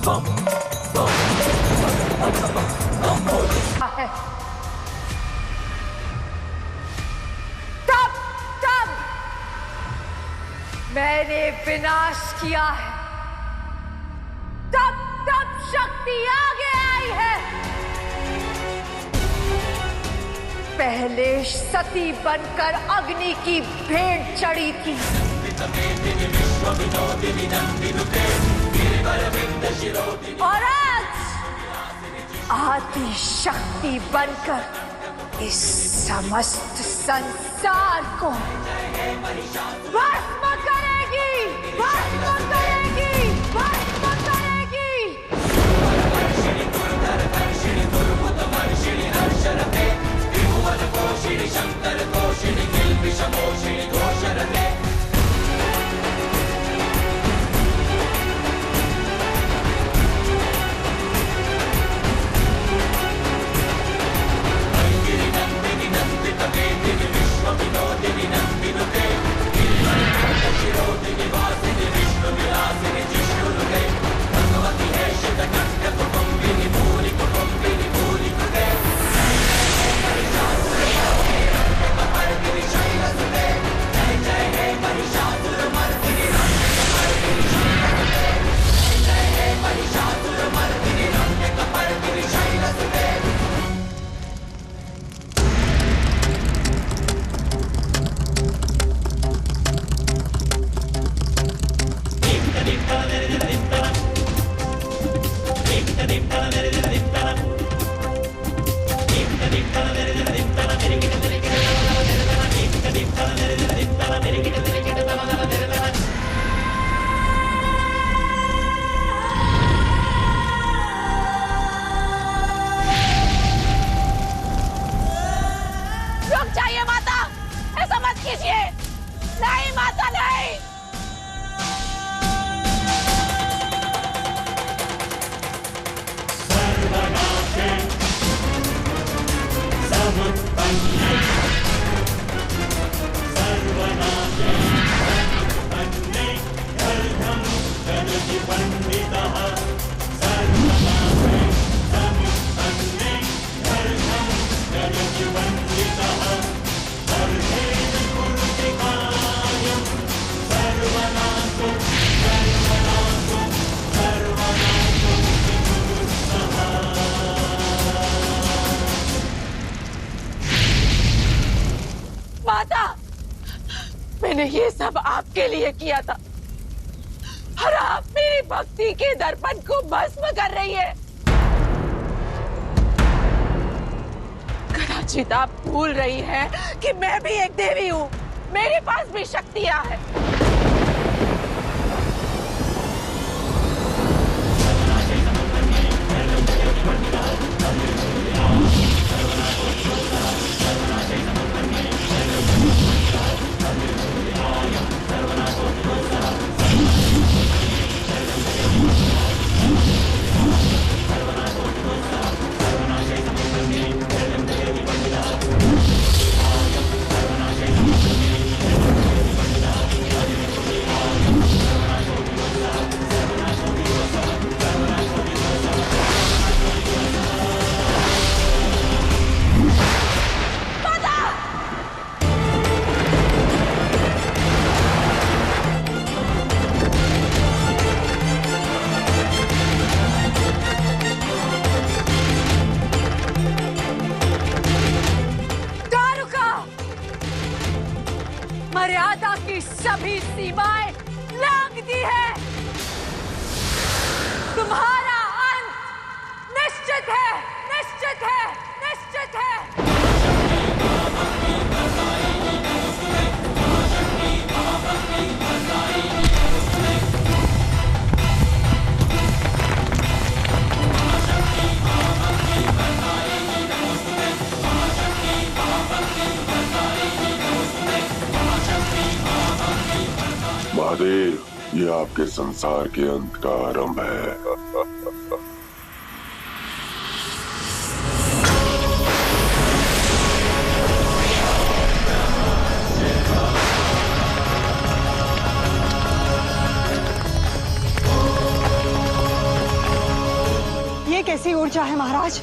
है। तब तब मैंने विनाश किया है, तब तब शक्ति आगे आई है। पहले सती बनकर अग्नि की भेंट चढ़ी थी, और आज आदि शक्ति बनकर इस समस्त संसार को भस्म करेगी, भस्म करेगी, भस्म करेगी। रुक जाइए माता, ऐसा मत कीजिए। नहीं माता, नहीं। माता, मैंने ये सब आपके लिए किया था, और आप मेरी भक्ति के दर्पण को भस्म कर रही है। कदाचित आप भूल रही हैं कि मैं भी एक देवी हूँ, मेरे पास भी शक्तियाँ हैं। मर्यादा की सभी सीमाएं लांघ दी है। तुम्हारा अंत निश्चित है, निश्चित है, निश्चित है। महादेव, ये आपके संसार के अंत का आरंभ है। कैसी ऊर्जा है महाराज।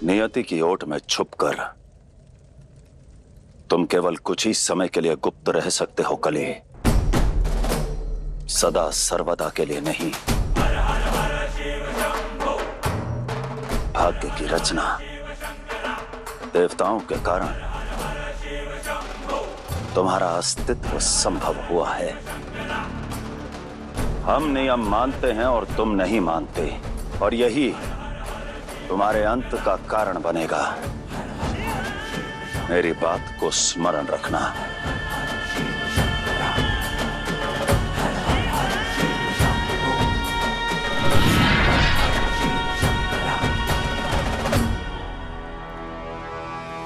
नियति की ओट में छुपकर तुम केवल कुछ ही समय के लिए गुप्त रह सकते हो कली, सदा सर्वदा के लिए नहीं। भाग्य की रचना देवताओं के कारण तुम्हारा अस्तित्व संभव हुआ है। हम नियम मानते हैं और तुम नहीं मानते, और यही तुम्हारे अंत का कारण बनेगा। मेरी बात को स्मरण रखना।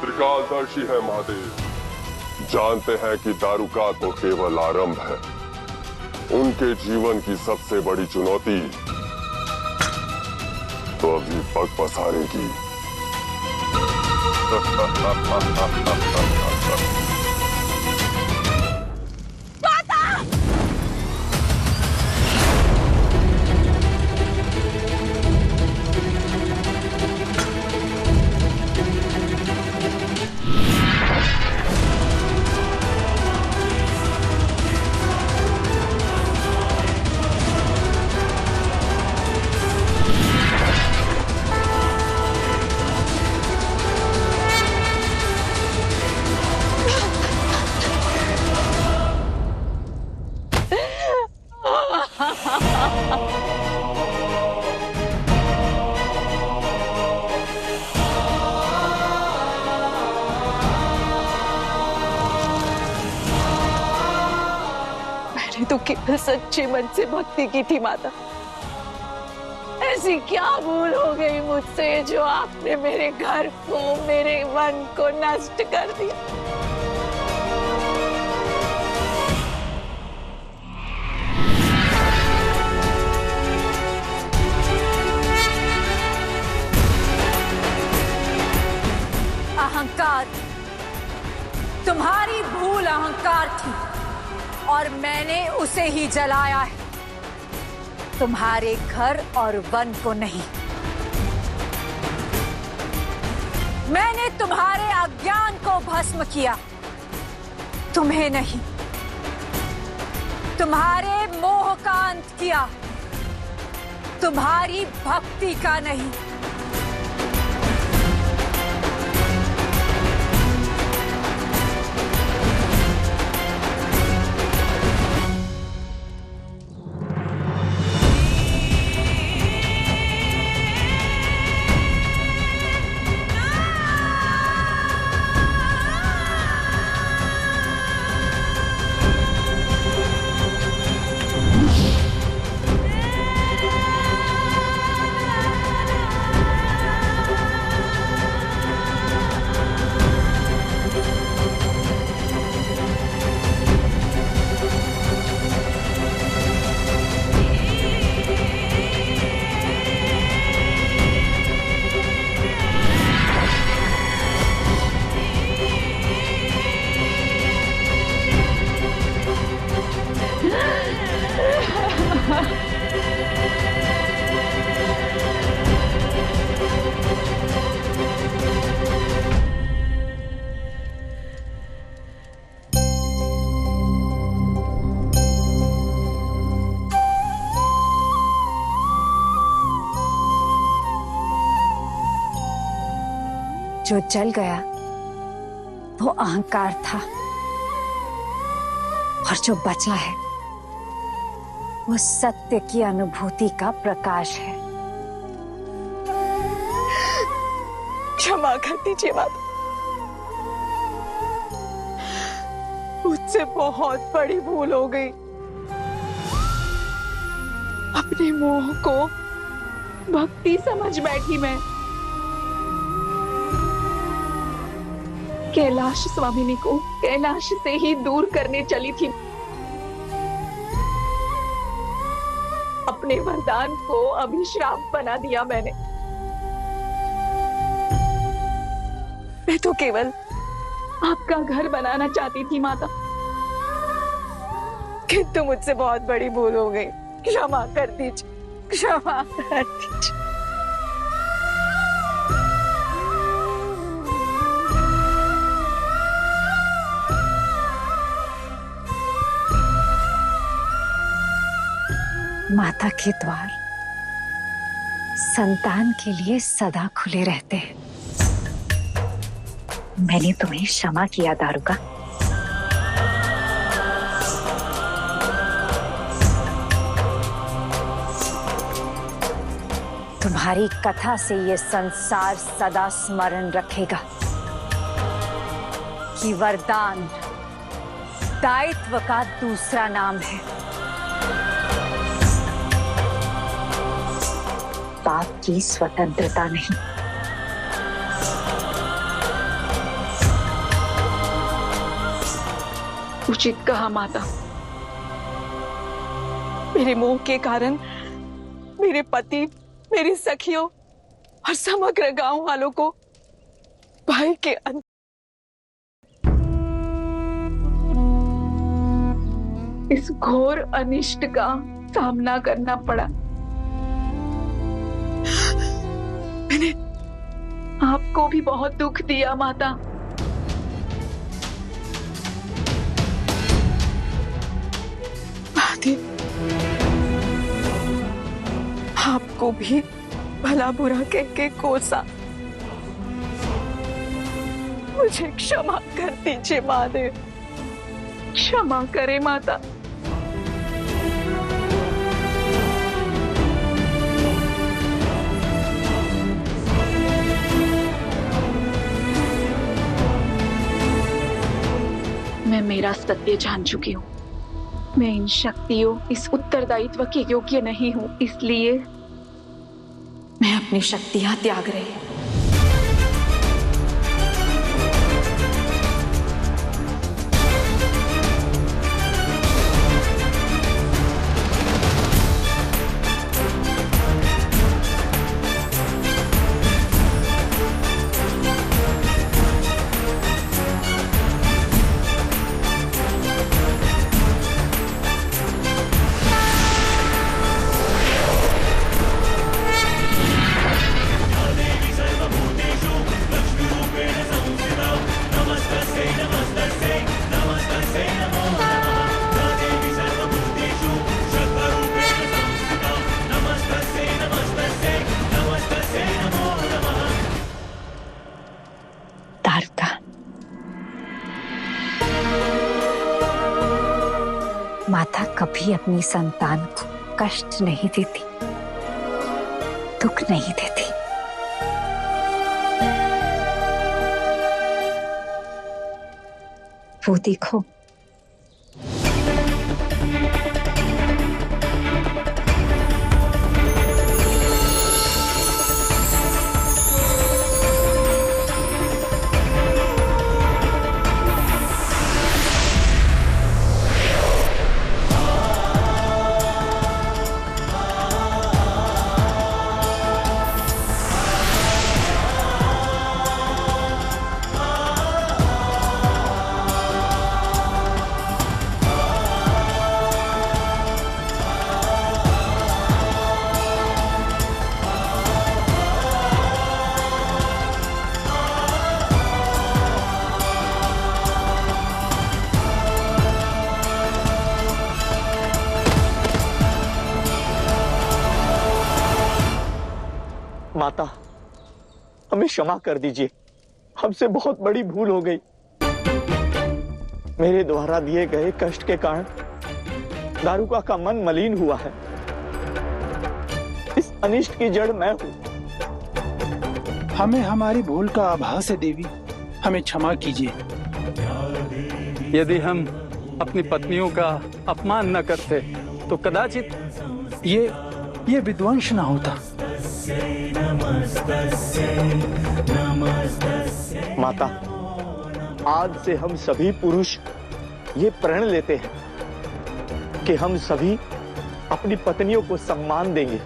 त्रिकालदर्शी है महादेव, जानते हैं कि दारुका तो केवल आरंभ है। उनके जीवन की सबसे बड़ी चुनौती तो अभी पग पसारेगी। तो केवल सच्चे मन से भक्ति की थी माता। ऐसी क्या भूल हो गई मुझसे जो आपने मेरे घर को, मेरे मन को नष्ट कर दिया। अहंकार, तुम्हारी भूल अहंकार थी और मैंने उसे ही जलाया है, तुम्हारे घर और वन को नहीं। मैंने तुम्हारे अज्ञान को भस्म किया, तुम्हें नहीं। तुम्हारे मोह का अंत किया, तुम्हारी भक्ति का नहीं। जो जल गया वो अहंकार था, और जो बचा है वो सत्य की अनुभूति का प्रकाश है। क्षमा कर दीजिए माता, मुझसे बहुत बड़ी भूल हो गई। अपने मोह को भक्ति समझ बैठी मैं। कैलाश स्वामिनी को कैलाश से ही दूर करने चली थी। अपने वरदान को अभिशाप बना दिया मैंने। मैं तो केवल आपका घर बनाना चाहती थी माता, किंतु मुझसे बहुत बड़ी भूल हो गई। क्षमा कर दीजिए, क्षमा कर दीजिए। माता के द्वार संतान के लिए सदा खुले रहते हैं। मैंने तुम्हें क्षमा किया दारुका। तुम्हारी कथा से ये संसार सदा स्मरण रखेगा कि वरदान दायित्व का दूसरा नाम है, पाप की स्वतंत्रता नहीं। उचित कहा माता। मेरे मोह के कारण मेरे पति, मेरी सखियों और समग्र गांव वालों को भय के इस घोर अनिष्ट का सामना करना पड़ा। मैंने आपको भी बहुत दुख दिया माता। महादेव, आपको भी भला बुरा कह के कोसा। मुझे क्षमा कर दीजिए महादेव, क्षमा करे माता। मैं मेरा सत्य जान चुकी हूँ। मैं इन शक्तियों, इस उत्तरदायित्व के योग्य नहीं हूँ, इसलिए मैं अपनी शक्तियां त्याग रही हूँ। माता कभी अपनी संतान को कष्ट नहीं देती, दुख नहीं देती। वो देखो, माता, हमें क्षमा कर दीजिए, हमसे बहुत बड़ी भूल हो गई। मेरे द्वारा दिए गए कष्ट के कारण दारुका का मन मलिन हुआ है। इस अनिष्ट की जड़ मैं हूं। हमें हमारी भूल का आभास है देवी, हमें क्षमा कीजिए। यदि हम अपनी पत्नियों का अपमान न करते तो कदाचित ये विध्वंस न होता। माता, आज से हम सभी पुरुष ये प्रण लेते हैं कि हम सभी अपनी पत्नियों को सम्मान देंगे,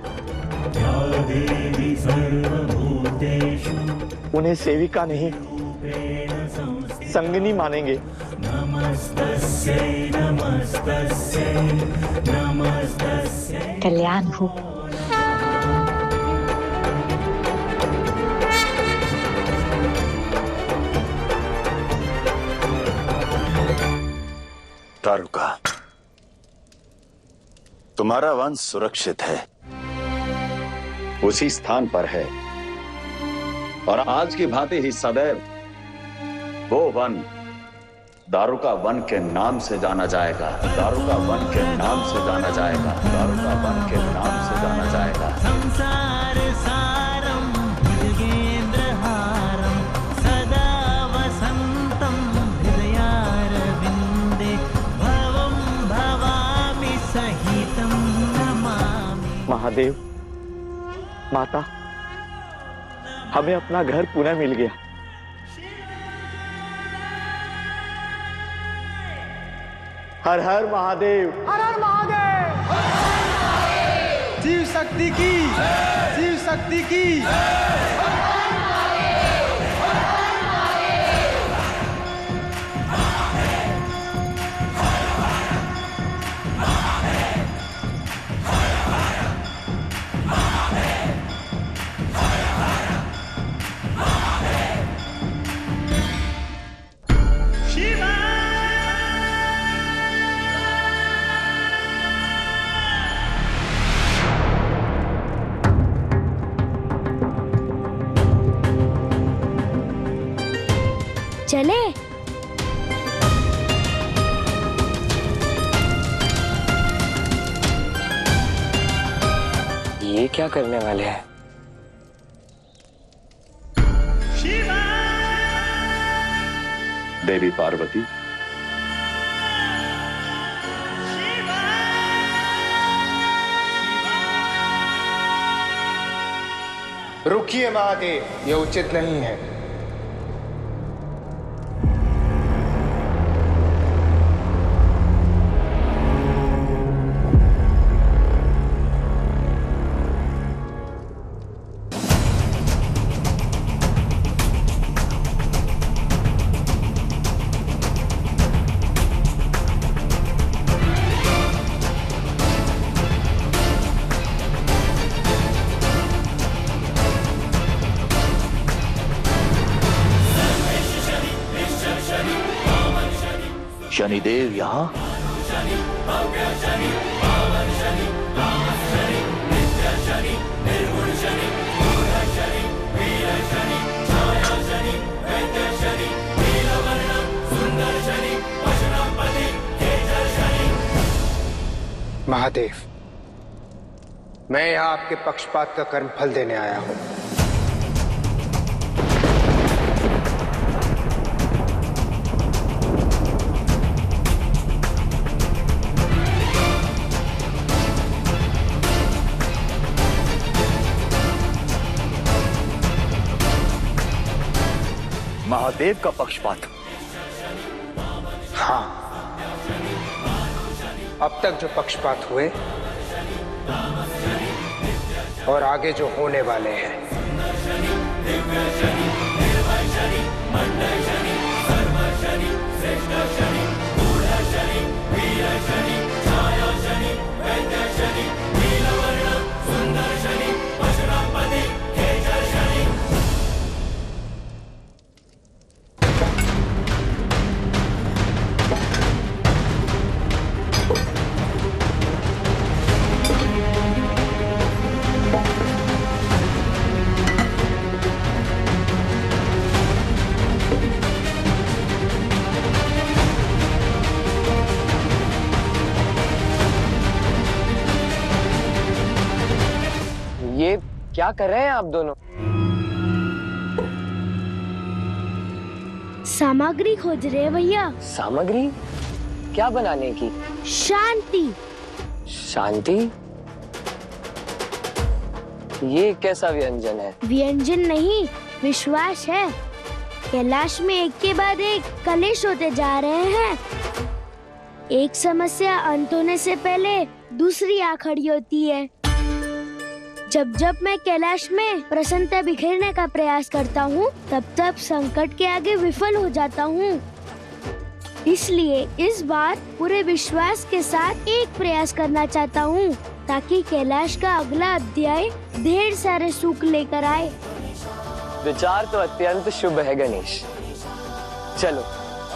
उन्हें सेविका नहीं संगनी मानेंगे। कल्याण हो। दारुका, तुम्हारा वंश सुरक्षित है, उसी स्थान पर है और आज की भांति ही सदैव वो वन दारुका वन के नाम से जाना जाएगा। दारुका वन के नाम से जाना जाएगा। दारुका वन के नाम से जाना जाएगा। संसार सारम मृगेन्द्रहारम सदा वसंतम हृदयारविंदे भवम भवामि सहितम नमामि। महादेव, माता, हमें अपना घर पुनः मिल गया। हर हर महादेव। हर हर महादेव। शिव शक्ति की, शिव शक्ति की। चले? ये क्या करने वाले हैं? देवी पार्वती, रुकिए महादेव, ये उचित नहीं है। शनिदेव यहाँ? महादेव, मैं यहाँ आपके पक्षपात का कर्मफल देने आया हूँ। महादेव का पक्षपात? हाँ, अब तक जो पक्षपात हुए और आगे जो होने वाले हैं, ये क्या कर रहे हैं आप दोनों? सामग्री खोज रहे हैं भैया। सामग्री? क्या बनाने की? शांति। शांति? ये कैसा व्यंजन है? व्यंजन नहीं, विश्वास है। कैलाश में एक के बाद एक कलेश होते जा रहे हैं। एक समस्या अंत होने से पहले दूसरी आ खड़ी होती है। जब जब मैं कैलाश में प्रसन्नता बिखेरने का प्रयास करता हूँ, तब तब संकट के आगे विफल हो जाता हूँ। इसलिए इस बार पूरे विश्वास के साथ एक प्रयास करना चाहता हूँ, ताकि कैलाश का अगला अध्याय ढेर सारे सुख लेकर आए। विचार तो अत्यंत शुभ है गणेश। चलो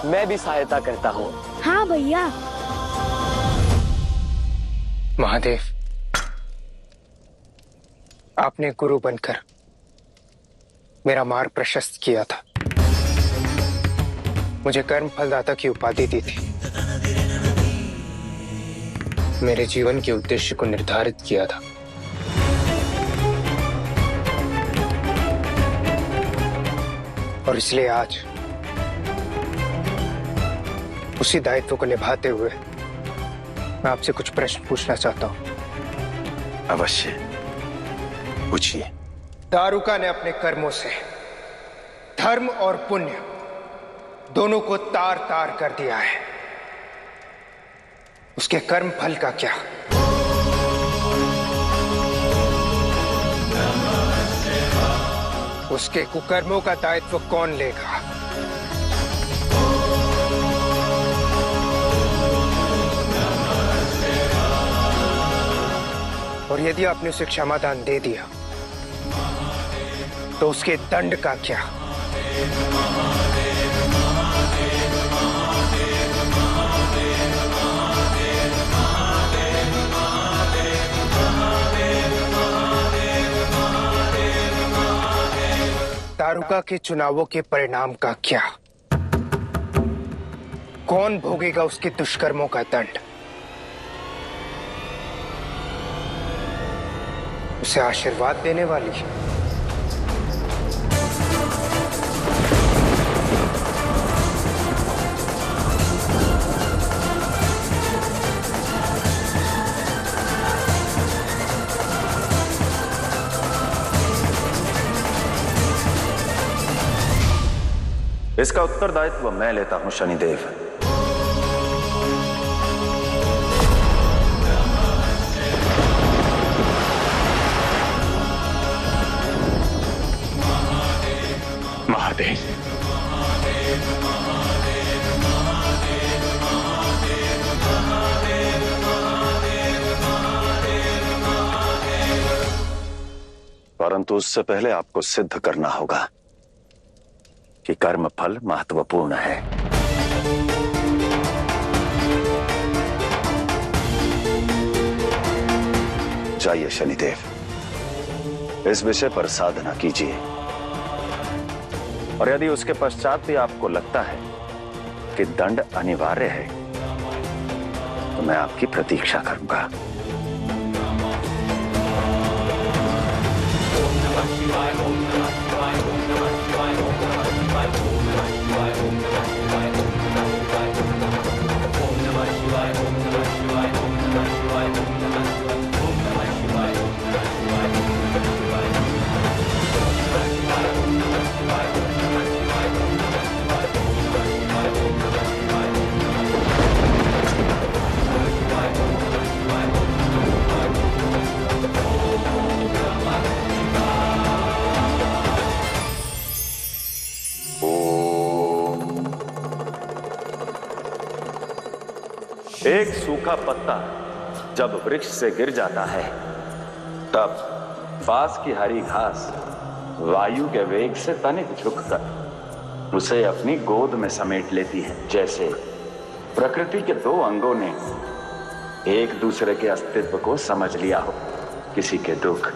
मैं भी सहायता करता हूँ। हाँ भैया। महादेव, आपने गुरु बनकर मेरा मार्ग प्रशस्त किया था, मुझे कर्म फलदाता की उपाधि दी थी, मेरे जीवन के उद्देश्य को निर्धारित किया था। और इसलिए आज उसी दायित्व को निभाते हुए मैं आपसे कुछ प्रश्न पूछना चाहता हूं। अवश्य पूछिए। दारुका ने अपने कर्मों से धर्म और पुण्य दोनों को तार तार कर दिया है। उसके कर्म फल का क्या? उसके कुकर्मों का दायित्व कौन लेगा? और यदि आपने उसे क्षमादान दे दिया तो उसके दंड का क्या? दारुका के चुनावों के परिणाम का क्या? कौन भोगेगा उसके दुष्कर्मों का दंड? उसे आशीर्वाद देने वाली इसका उत्तरदायित्व मैं लेता हूं शनिदेव। महादेव, परंतु उससे पहले आपको सिद्ध करना होगा कि कर्म फल महत्वपूर्ण है। जाइए शनिदेव, इस विषय पर साधना कीजिए, और यदि उसके पश्चात भी आपको लगता है कि दंड अनिवार्य है तो मैं आपकी प्रतीक्षा करूंगा। एक सूखा पत्ता जब वृक्ष से गिर जाता है, तब पास की हरी घास वायु के वेग से तनिक झुककर उसे अपनी गोद में समेट लेती है। जैसे प्रकृति के दो अंगों ने एक दूसरे के अस्तित्व को समझ लिया हो। किसी के दुख,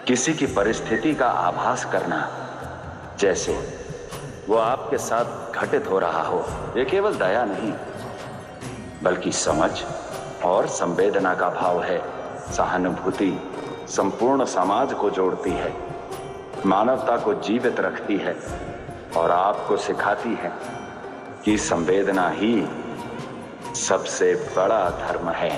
किसी की परिस्थिति का आभास करना, जैसे वो आपके साथ घटित हो रहा हो। ये केवल दया नहीं बल्कि समझ और संवेदना का भाव है। सहानुभूति संपूर्ण समाज को जोड़ती है, मानवता को जीवित रखती है और आपको सिखाती है कि संवेदना ही सबसे बड़ा धर्म है।